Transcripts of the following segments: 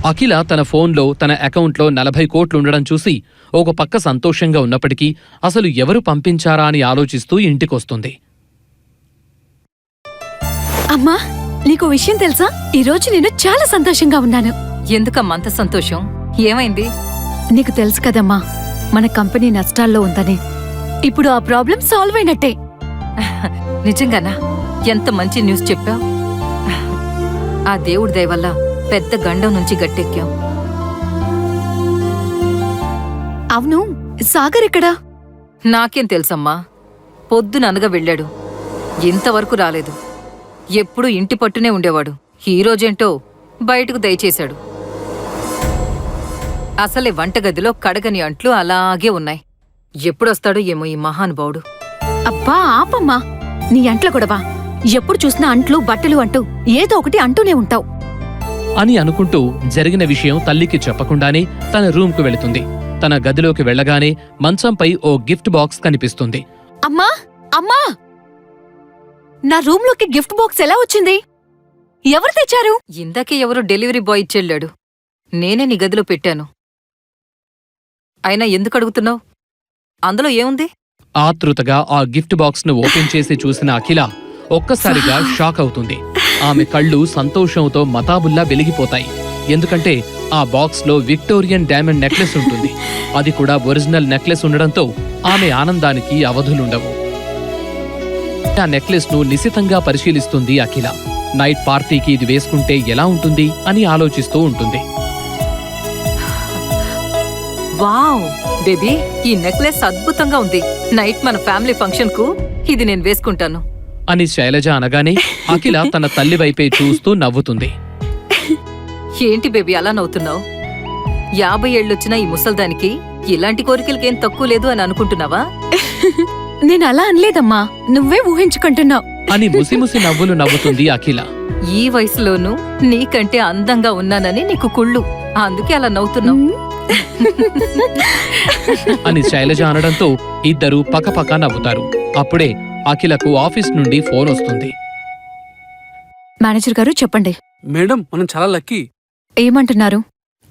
అఖిల తన ఫోన్లో తన అకౌంట్లో 40 కోట్లుండడం చూసి ఒక పక్క సంతోషంగా ఉన్నప్పటికీ అసలు ఎవరు పంపించారా అని ఆలోచిస్తూ ఇంటికొస్తుంది. అమ్మా, నీకు విషయం తెలుసా? ఈరోజు నేను చాలా సంతోషంగా ఉన్నాను. ఎందుకమ్మా అంత సంతోషం? ఏమైంది? నీకు తెలుసు కదమ్మా, మన కంపెనీ నష్టాల్లో ఉందని. ఇప్పుడు ఆ ప్రాబ్లం సాల్వ్ అయినట్టే. నిజంగానా? ఎంత మంచి న్యూస్ చెప్పావు. ఆ దేవుడి దయ వల్ల పెద్ద గండం నుంచి గట్టెక్కాం. అవును, సాగర్ ఎక్కడా? నాకేం తెలుసమ్మా. పొద్దుననగా వెళ్ళాడు, ఇంతవరకు రాలేదు. ఎప్పుడూ ఇంటి పట్టునే ఉండేవాడు. ఈ రోజేంటో బయటకు దయచేశాడు. అసలే వంటగదిలో కడగని అంట్లు అలాగే ఉన్నాయి. ఎప్పుడొస్తాడో ఏమో ఈ మహానుభావుడు. అబ్బా ఆపమ్మా, నీ అంట్ల గొడవ. ఎప్పుడు చూసినా అంట్లు బట్టలు అంటూ ఏదో ఒకటి అంటూనే ఉంటావు అని అనుకుంటూ జరిగిన విషయం తల్లికి చెప్పకుండానే తన రూమ్కు వెళుతుంది. తన గదిలోకి వెళ్లగానే మంచంపై ఓ గిఫ్ట్ బాక్స్ కనిపిస్తుంది. అమ్మా అమ్మా, నా రూమ్లోకి గిఫ్ట్ బాక్స్ ఎలా వచ్చింది? ఎవరు తెచ్చారు? ఇందాకే ఎవరో డెలివరీ బాయ్ ఇచ్చెళ్ళాడు. నేనే నీ గదిలో పెట్టాను. అయినా ఎందుకు అడుగుతున్నావు? అందులో ఏముంది? ఆతృతగా ఆ గిఫ్ట్ బాక్స్ ను ఓపెన్ చేసి చూసిన అఖిల ఒక్కసారిగా షాక్ అవుతుంది. ఆమె కళ్ళు సంతోషంతో మతాబుల్లా వెలిగిపోతాయి. ఎందుకంటే ఆ బాక్స్ లో విక్టోరియన్ డైమండ్ నెక్లెస్ ఉంటుంది. అది కూడా ఒరిజినల్ నెక్లెస్ ఉండడంతో ఆమె ఆనందానికి అవధులుండవు. ఆ నెక్లెస్ ను నిశితంగా పరిశీలిస్తుంది అఖిల. నైట్ పార్టీకి ఇది వేసుకుంటే ఎలా ఉంటుంది అని ఆలోచిస్తూ ఉంటుంది. వావ్ బేబీ, ఈ నెక్లెస్ అద్భుతంగా ఉంది. నైట్ మన ఫ్యామిలీ ఫంక్షన్ కు ఇది నేను వేసుకుంటాను అని శైలజ అనగానే అఖిల తన తల్లి వైపే చూస్తూ నవ్వుతుంది. ఏంటి బేబీ అలా నవ్వుతున్నావు? 50 ఏళ్ళొచ్చినా ఈ ముసల్దానికి ఇలాంటి కోరికలకేం తక్కువ లేదు అని అనుకుంటున్నావా? నేను అలా అనలేదమ్మా, నువ్వే ఊహించుకుంటున్నావు అని ముసిముసి నవ్వులు నవ్వుతుంది అఖిల. ఈ వయసులోనూ నీకంటే అందంగా ఉన్నానని నీకు కుళ్ళు, అందుకే అలా నవ్వుతున్నావు అని శైలజ అనడంతో ఇద్దరూ పకపక నవ్వుతారు. అప్పుడే అఖిలకు ఆఫీస్ నుండి ఫోన్ వస్తుంది. మేనేజర్ గారు చెప్పండి. మేడం, మనం చాలా లక్కీ. ఏమంటున్నారు?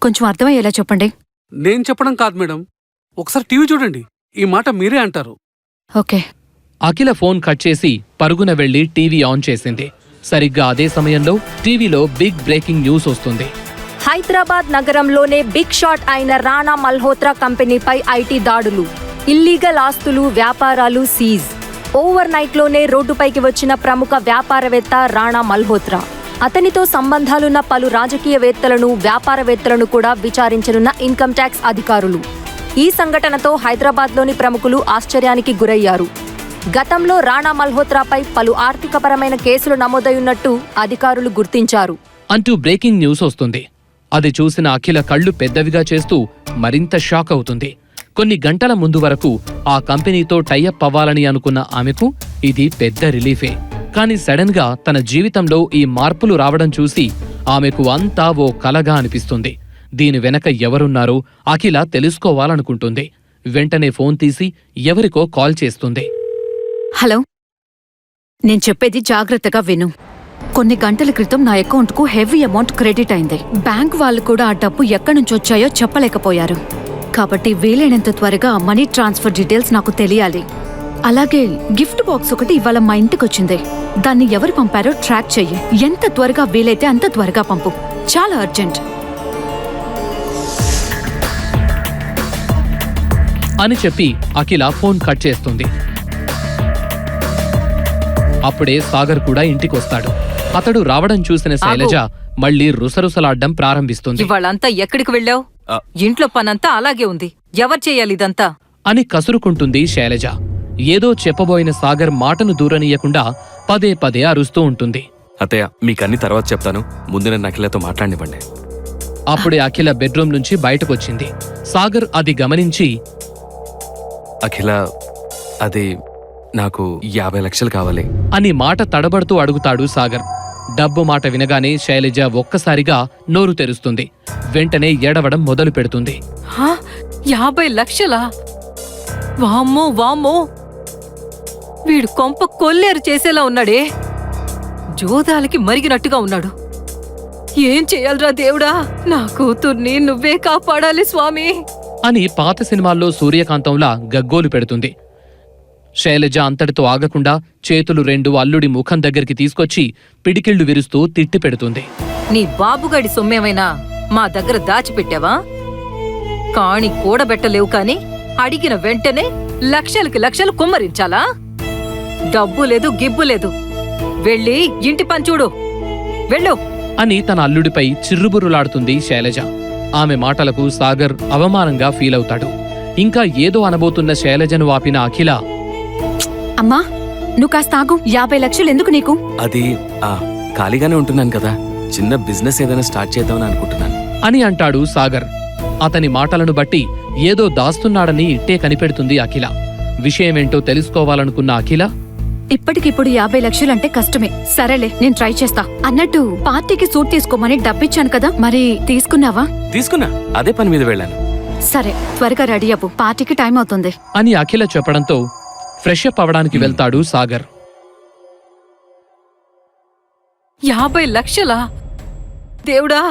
కొంచెం అర్థమయ్యేలా చెప్పండి. నేను చెప్పడం కాదు మేడం, ఒకసారి టీవీ చూడండి, ఈ మాట మీరే అంటారు. ఓకే. అఖిల ఫోన్ కట్ చేసి పరుగున వెళ్లి టీవీ ఆన్ చేసింది. సరిగ్గా అదే సమయంలో టీవీలో బిగ్ బ్రేకింగ్ న్యూస్ వస్తుంది. హైదరాబాద్ నగరంలోనే బిగ్ షాట్ అయిన రాణా మల్హోత్రా కంపెనీపై ఐటీ దాడులు, ఇల్లీగల్ ఆస్తులు, వ్యాపారాలు సీజ్. ఓవర్ నైట్ లోనే రోడ్డుపైకి వచ్చిన ప్రముఖ వ్యాపారవేత్త రాణా మల్హోత్రా. అతనితో సంబంధాలున్న పలు రాజకీయవేత్తలను, వ్యాపారవేత్తలను కూడా విచారించనున్న ఇన్కమ్ ట్యాక్స్ అధికారులు. ఈ సంఘటనతో హైదరాబాద్లోని ప్రముఖులు ఆశ్చర్యానికి గురయ్యారు. గతంలో రాణా మల్హోత్రాపై పలు ఆర్థికపరమైన కేసులు నమోదయ్యున్నట్టు అధికారులు గుర్తించారు అంటూ బ్రేకింగ్ న్యూస్ వస్తుంది. అది చూసిన అఖిల కళ్ళు పెద్దవిగా చేస్తూ మరింత షాక్ అవుతుంది. కొన్ని గంటల ముందు వరకు ఆ కంపెనీతో టైఅప్ అవ్వాలని అనుకున్న ఆమెకు ఇది పెద్ద రిలీఫే. కానీ సడన్ గా తన జీవితంలో ఈ మార్పులు రావడం చూసి ఆమెకు అంతా ఓ కలగా అనిపిస్తుంది. దీని వెనక ఎవరున్నారో అఖిల తెలుసుకోవాలనుకుంటుంది. వెంటనే ఫోన్ తీసి ఎవరికో కాల్ చేస్తుంది. హలో, నేను చెప్పేది జాగ్రత్తగా విను. కొన్ని గంటల క్రితం నా అకౌంట్కు హెవీ అమౌంట్ క్రెడిట్ అయింది. బ్యాంక్ వాళ్ళు కూడా ఆ డబ్బు ఎక్కడి నుంచి వచ్చాయో చెప్పలేకపోయారు. కాబట్టి వీలైనంత త్వరగా ఆ మనీ ట్రాన్స్ఫర్ డీటెయిల్స్ నాకు తెలియాలి. అలాగే గిఫ్ట్ బాక్స్ ఒకటి ఇవాళ మా ఇంటికొచ్చింది. దాన్ని ఎవరు పంపారో ట్రాక్ చెయ్యి. ఎంత త్వరగా వీలైతే అంత త్వరగా పంపు. చాలా అర్జెంట్ అని చెప్పి అఖిల ఫోన్ కట్ చేస్తుంది. అప్పుడే సాగర్ కూడా ఇంటికొస్తాడు. అతడు రావడం చూసిన శైలజ మళ్లీ రుసరుసలాడ్డం ప్రారంభిస్తుంది. ఇవాళంతా ఎక్కడికి వెళ్ళావు? ఇంట్లో పనంతా అలాగే ఉంది, ఎవరు చేయాలి ఇదంతా అని కసురుకుంటుంది శైలజ. ఏదో చెప్పబోయిన సాగర్ మాటను దూరనీయకుండా పదే పదే అరుస్తూ ఉంటుంది. అత్తయ్య, మీకన్నీ తర్వాత చెప్తాను, ముందు నేను అఖిలతో మాట్లాడివ్వండి. అప్పుడే అఖిల బెడ్రూమ్ నుంచి బయటకొచ్చింది. సాగర్ అది గమనించి, అఖిల, అది నాకు 50 లక్షలు కావాలి అని మాట తడబడుతూ అడుగుతాడు సాగర్. డబ్బు మాట వినగానే శైలజ ఒక్కసారిగా నోరు తెరుస్తుంది. వెంటనే ఏడవడం మొదలు పెడుతుంది. 50 లక్షలా? వామ్మో వామ్మో, వీడు కొంప కొల్లేరు చేసేలా ఉన్నాడే. జోదాలకి మరిగినట్టుగా ఉన్నాడు. ఏం చెయ్యాలరా దేవుడా, నా కూతుర్ని నువ్వే కాపాడాలి స్వామి. అని పాత సినిమాల్లో సూర్యకాంతంలా గగ్గోలు పెడుతుంది. శైలజ అంతటితో ఆగకుండా చేతులు 2 అల్లుడి ముఖం దగ్గరికి తీసుకొచ్చి పిడికిళ్లు విరుస్తూ తిట్టి పెడుతుంది. నీ బాబుగాడి సొమ్మేమైనా మా దగ్గర దాచిపెట్టావా? కాణి కూడబెట్టలేవు కాని అడిగిన వెంటనే లక్షలకి లక్షలు కుమ్మరించాలా? డబ్బు లేదు, గిబ్బు లేదు. వెళ్ళి ఇంటి పని చూడు, వెళ్ళు అని తన అల్లుడిపై చిర్రుబుర్రులాడుతుంది శైలజ. ఆమె మాటలకు సాగర్ అవమానంగా ఫీలవుతాడు. ఇంకా ఏదో అనబోతున్న శైలజను ఆపిన అఖిల, అమ్మా నువ్వు కాస్త ఆగు. 50 లక్షలు ఎందుకు నీకు? అది ఖాళీగానే ఉంటున్నాను కదా, చిన్న బిజినెస్ ఏదైనా స్టార్ట్ చేద్దామని అనుకుంటున్నాను అని అంటాడు సాగర్. అతని మాటలను బట్టి ఏదో దాస్తున్నాడని ఇట్టే కనిపెడుతుంది అఖిల. విషయమేంటో తెలుసుకోవాలనుకున్న అఖిల, ఇప్పటికిప్పుడు 50 లక్షలంటే కష్టమే. సరేలే, నేను ట్రై చేస్తా. అన్నట్టు పార్టీకి సూట్ తీసుకోమని డబ్బిచ్చాను కదా, మరి తీసుకున్నావా? తీసుకున్నా, అదే పని మీద వెళ్ళాను. సరే, త్వరగా రెడీ అవ్వు, పార్టీకి టైం అవుతుంది అని అఖిల చెప్పడంతో ఫ్రెష్ అప్ అవడానికి వెళ్తాడు సాగర్. 50 లక్షలా? దేవుడా!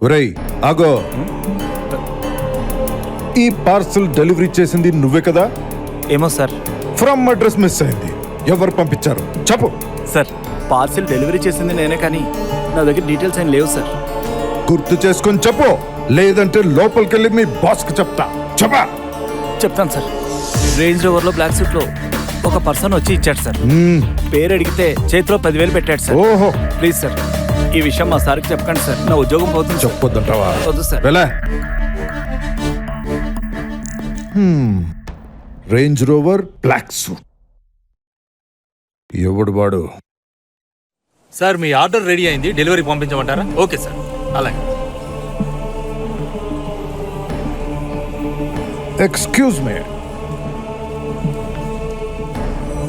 ఒరేయ్ ఆగో, ఈ పార్సల్ డెలివరీ చేసింది నువ్వే కదా? ఏమో సార్. ఫ్రమ్ అడ్రస్ మిస్ అయింది, ఎవరు పంపించారు చెప్పు. సార్, పార్సిల్ డెలివరీ చేసింది నేనే, కానీ నా దగ్గర డీటెయిల్స్ ఏం లేవు సార్. గుర్తు చేసుకొని చెప్పు, లేదంటే లోపలికెళ్ళి మీ బాస్కి చెప్తా. చెప్పా. చెప్తాను సార్. రేంజ్ రోవర్లో బ్లాక్ సూట్లో ఒక పర్సన్ వచ్చి ఇచ్చాడు సార్. పేరు అడిగితే చేతిలో 10,000 పెట్టాడు సార్. ఓహో, ప్లీజ్ సార్, ఈ విషయం మా సార్కి చెప్పకండి సార్, నా ఉద్యోగం పోతుంది. చెప్పొద్దంటావా? వద్దు సార్. వెళ్ళా. రేంజ్ రోవర్ బ్లాక్ సూట్, ఎవడు వాడు? సార్, మీ ఆర్డర్ రెడీ అయింది, డెలివరీ పంపించమంటారా? ఓకే సార్, అలాగే. ఎక్స్క్యూజ్ మీ,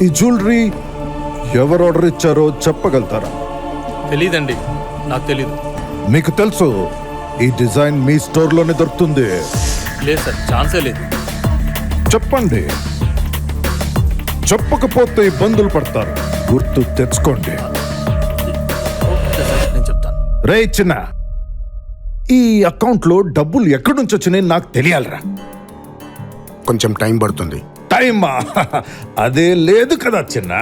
ఈ జ్యువెలరీ ఎవరు ఆర్డర్ ఇచ్చారో చెప్పగలుగుతారా? తెలీదండి, నాకు తెలీదు. మీకు తెలుసు ఈ డిజైన్ మీ స్టోర్లోనే దొరుకుతుంది. లేదు సార్, ఛాన్సే లేదు. చెప్పండి, చెప్పకపోతే ఇబ్బందులు పడతారు, గుర్తు తెచ్చుకోండి. ఓకే సార్, నేను చెప్తాను. రే చిన్న, ఈ అకౌంట్లో డబ్బులు ఎక్కడి నుంచి వచ్చినాయి నాకు తెలియాలరా. కొంచెం టైం పడుతుంది. టైమా? అదే లేదు కదా చిన్న,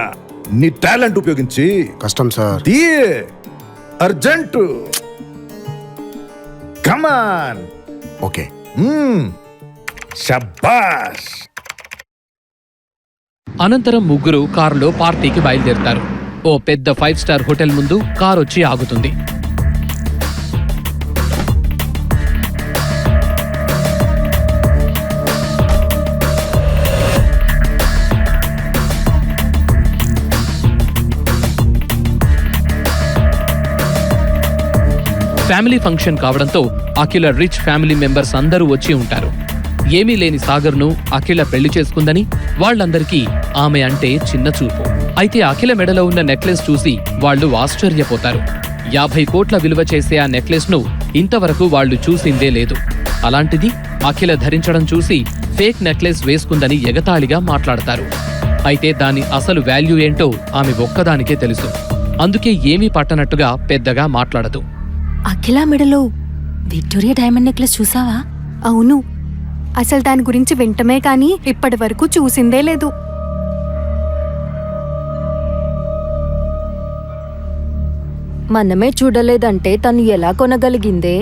నీ టాలెంట్ ఉపయోగించి. కష్టం సార్. అర్జెంట్, కమాన్. ఓకే. శబాష్. అనంతరం ముగ్గురు కారులో పార్టీకి బయలుదేరుతారు. ఓ పెద్ద 5 స్టార్ హోటల్ ముందు కారు వచ్చి ఆగుతుంది. ఫ్యామిలీ ఫంక్షన్ కావడంతో అఖిల రిచ్ ఫ్యామిలీ మెంబర్స్ అందరూ వచ్చి ఉంటారు. ఏమీ లేని సాగర్ను అఖిల పెళ్లి చేసుకుందని వాళ్లందరికీ ఆమె అంటే చిన్న చూపు. అయితే అఖిల మెడలో ఉన్న నెక్లెస్ చూసి వాళ్లు ఆశ్చర్యపోతారు. 50 కోట్ల విలువ చేసే ఆ నెక్లెస్ ను ఇంతవరకు వాళ్లు చూసిందే లేదు. అలాంటిది అఖిల ధరించడం చూసి ఫేక్ నెక్లెస్ వేసుకుందని ఎగతాళిగా మాట్లాడతారు. అయితే దాని అసలు వాల్యూ ఏంటో ఆమె ఒక్కదానికే తెలుసు. అందుకే ఏమీ పట్టనట్టుగా పెద్దగా మాట్లాడదు. అఖిల మెడలో విక్టోరియా డైమండ్ నెక్లెస్ చూసావా? అవును, అసలు దాని గురించి వింటమే కానీ ఇప్పటి వరకు చూసిందే లేదు. మనమే చూడలేదంటే తను ఎలా కొనగలిగిందే?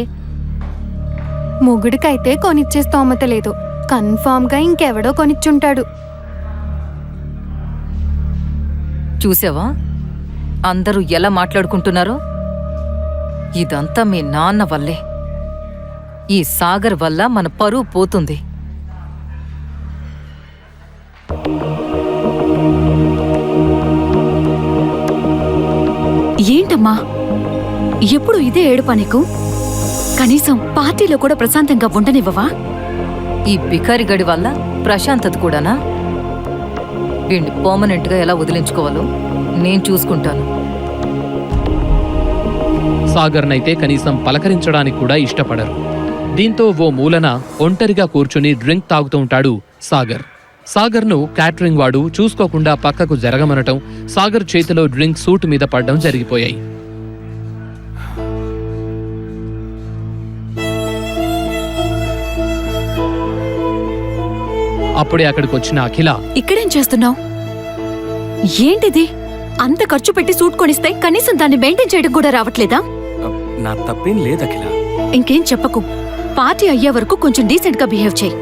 మొగుడికైతే కొనిచ్చే స్తోమత లేదు, కన్ఫామ్గా ఇంకెవడో కొనిచ్చుంటాడు. చూసావా అందరూ ఎలా మాట్లాడుకుంటున్నారో? ఇదంతా మీ నాన్న వల్లే. ఈ సాగర్ వల్ల మన పరువు పోతుంది. ఏంటమ్మా ఎప్పుడు ఇదే ఏడుపా నీకు? కనీసం పార్టీలో కూడా ప్రశాంతంగా ఉండనివ్వవా? ఈ బికారి గడి వల్ల ప్రశాంతత కూడానా? వీణ్ణి పర్మనెంట్గా ఎలా వదిలించుకోవాలో నేను చూసుకుంటాను. సాగర్నైతే కనీసం పలకరించడానికి కూడా ఇష్టపడరు. దీంతో ఓ మూలన ఒంటరిగా కూర్చుని డ్రింక్ తాగుతూ ఉంటాడు సాగర్. సాగర్ను క్యాటరింగ్ వాడు చూసుకోకుండా పక్కకు జరగమనటం, సాగర్ చేతిలో డ్రింక్ సూట్ మీద పడ్డం జరిగిపోయాయి. అప్పుడే అక్కడికొచ్చిన అఖిల, ఇక్కడేం చేస్తున్నావు? ఏంటిది? అంత ఖర్చు పెట్టి సూట్ కొనిస్తే కనీసం దాన్ని మెయింటైన్ చేయడం కూడా రావట్లేదా? నా తప్పేం లేదు అఖిల. ఇంకేం చెప్పకు. పార్టీ అయ్యే వరకు కొంచెం డీసెంట్ గా బిహేవ్ చేయి.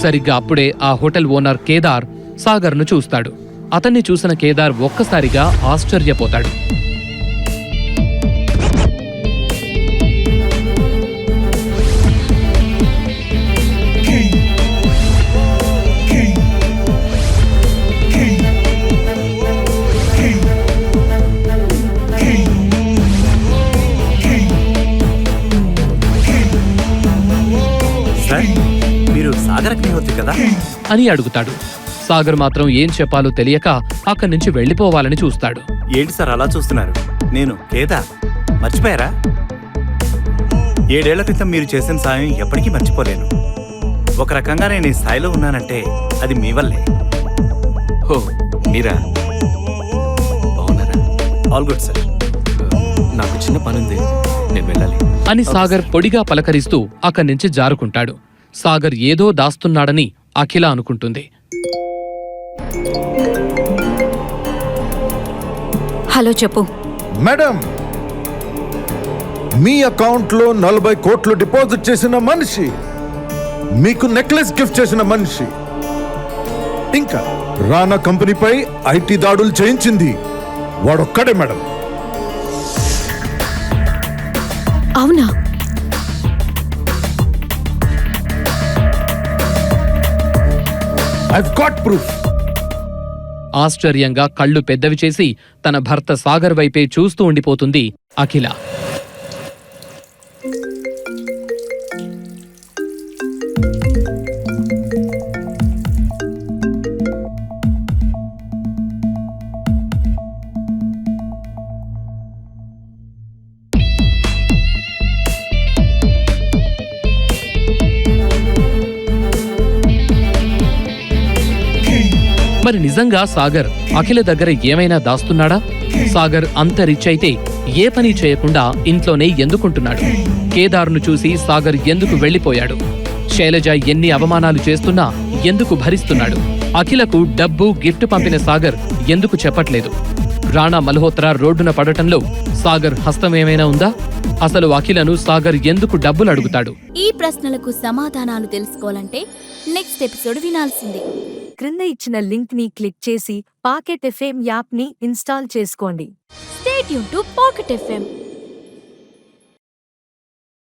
సరిగ్గా అప్పుడే ఆ హోటల్ ఓనర్ కేదార్ సాగర్ను చూస్తాడు. అతన్ని చూసిన కేదార్ ఒక్కసారిగా ఆశ్చర్యపోతాడు. సార్, మీరు సాగర్ అగ్నిహోత్రి కదా? అని అడుగుతాడు. సాగర్ మాత్రం ఏం చెప్పాలో తెలియక అక్కడి నుంచి వెళ్లిపోవాలని చూస్తాడు. ఏంటి సార్ అలా చూస్తున్నారు? నేను కేదార్. మర్చిపోయారా? 7 ఏళ్ల క్రితం మీరు చేసిన సాయం ఎప్పటికీ మర్చిపోలేను. ఒక రకంగా నేను ఈ స్థాయిలో ఉన్నానంటే అది మీ వల్లే. హో, మీరా? బాగున్నారా? All good sir. నాకు చిన్న పనుంది, నేను వెళ్ళాలి అని సాగర్ పొడిగా పలకరిస్తూ అక్కడి నుంచి జారుకుంటాడు. సాగర్ ఏదో దాస్తున్నాడని అఖిల అనుకుంటుంది. హలో, చెప్పు. మేడం, మీ అకౌంట్లో 40 కోట్లు డిపాజిట్ చేసిన మనిషి, మీకు నెక్లెస్ గిఫ్ట్ చేసిన మనిషి, ఇంకా రానా కంపెనీపై ఐటీ దాడులు చేయించింది వాడొక్కడే మేడం. అవునా? I've got proof. ఆశ్చర్యంగా కళ్ళు పెద్దవి చేసి తన భర్త సాగర్ వైపే చూస్తూ ఉండిపోతుంది అఖిల. మరి నిజంగా సాగర్ అఖిల దగ్గర ఏమైనా దాస్తున్నాడా? సాగర్ అంత రిచ్ అయితే ఏ పని చేయకుండా ఇంట్లోనే ఎందుకుంటున్నాడు? కేదార్ను చూసి సాగర్ ఎందుకు వెళ్లిపోయాడు? శైలజ ఎన్ని అవమానాలు చేస్తున్నా ఎందుకు భరిస్తున్నాడు? అఖిలకు డబ్బు గిఫ్ట్ పంపిన సాగర్ ఎందుకు చెప్పట్లేదు? రాణా మల్హోత్రా రోడ్డున పడటంలో సాగర్ హస్తమేమైనా ఉందా? అసలు అఖిలను సాగర్ ఎందుకు డబ్బులు అడుగుతాడు? ఈ ప్రశ్నలకు సమాధానాలు తెలుసుకోవాలంటే నెక్స్ట్ ఎపిసోడ్ వినాల్సిందే. క్రింద ఇచ్చిన లింక్ ని క్లిక్ చేసి పాకెట్ ఎఫ్ఎం యాప్ ని ఇన్స్టాల్ చేసుకోండి. Stay tune to pocket FM.